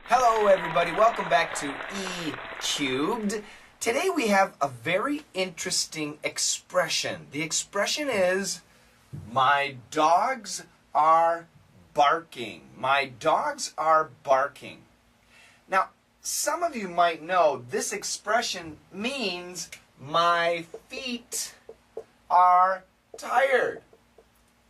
Hello everybody, welcome back to E Cubed. Today we have a very interesting expression. The expression is, my dogs are barking. My dogs are barking. Now, some of you might know this expression means my feet are tired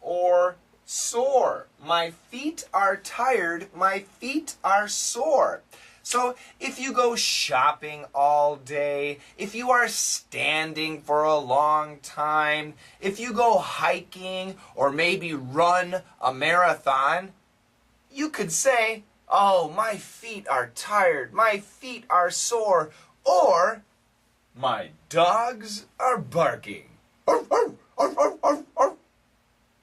or sore. My feet are tired. My feet are sore. So if you go shopping all day, if you are standing for a long time, if you go hiking or maybe run a marathon, you could say, oh, my feet are tired. My feet are sore. Or, my dogs are barking. Arf, arf, arf, arf, arf, arf.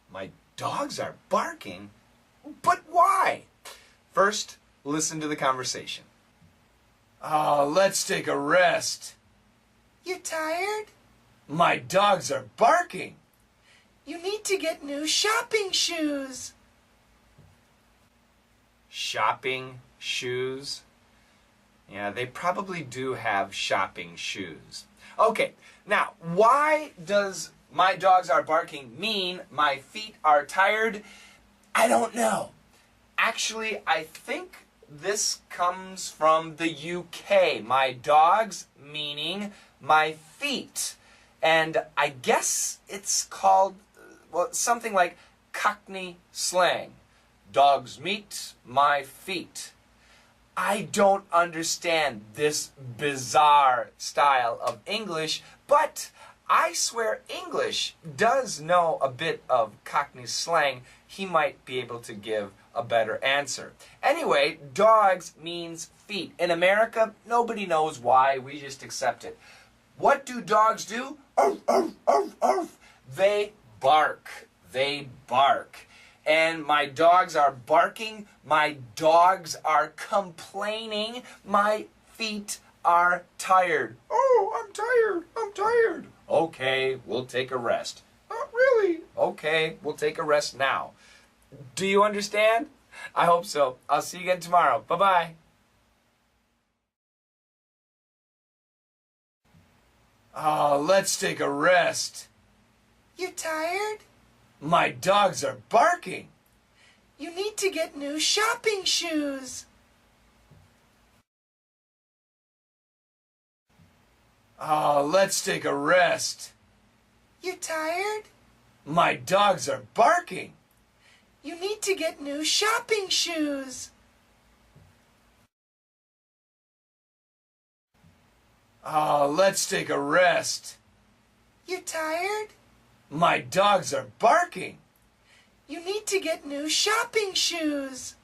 My dogs are barking? But why? First, listen to the conversation. Oh, let's take a rest. You tired? My dogs are barking. You need to get new shopping shoes. Shopping shoes? Yeah, they probably do have shopping shoes. Okay, now, why does my dogs are barking mean my feet are tired? I don't know. Actually, I think this comes from the UK. My dogs meaning my feet. And I guess it's called, well, something like Cockney slang. Dogs meet my feet. I don't understand this bizarre style of English, but I swear English does know a bit of Cockney slang. He might be able to give a better answer. Anyway, dogs means feet. In America, nobody knows why. We just accept it. What do dogs do? Arf, arf, arf, arf. They bark. They bark. And my dogs are barking. My dogs are complaining. My feet are tired. Oh, I'm tired. I'm tired. Okay, we'll take a rest. Oh, really? Okay, we'll take a rest now. Do you understand? I hope so. I'll see you again tomorrow. Bye-bye. Oh, let's take a rest. You tired? My dogs are barking. You need to get new shopping shoes. Oh, let's take a rest. You tired? My dogs are barking. You need to get new shopping shoes. Oh, let's take a rest. You tired? My dogs are barking. You need to get new shopping shoes.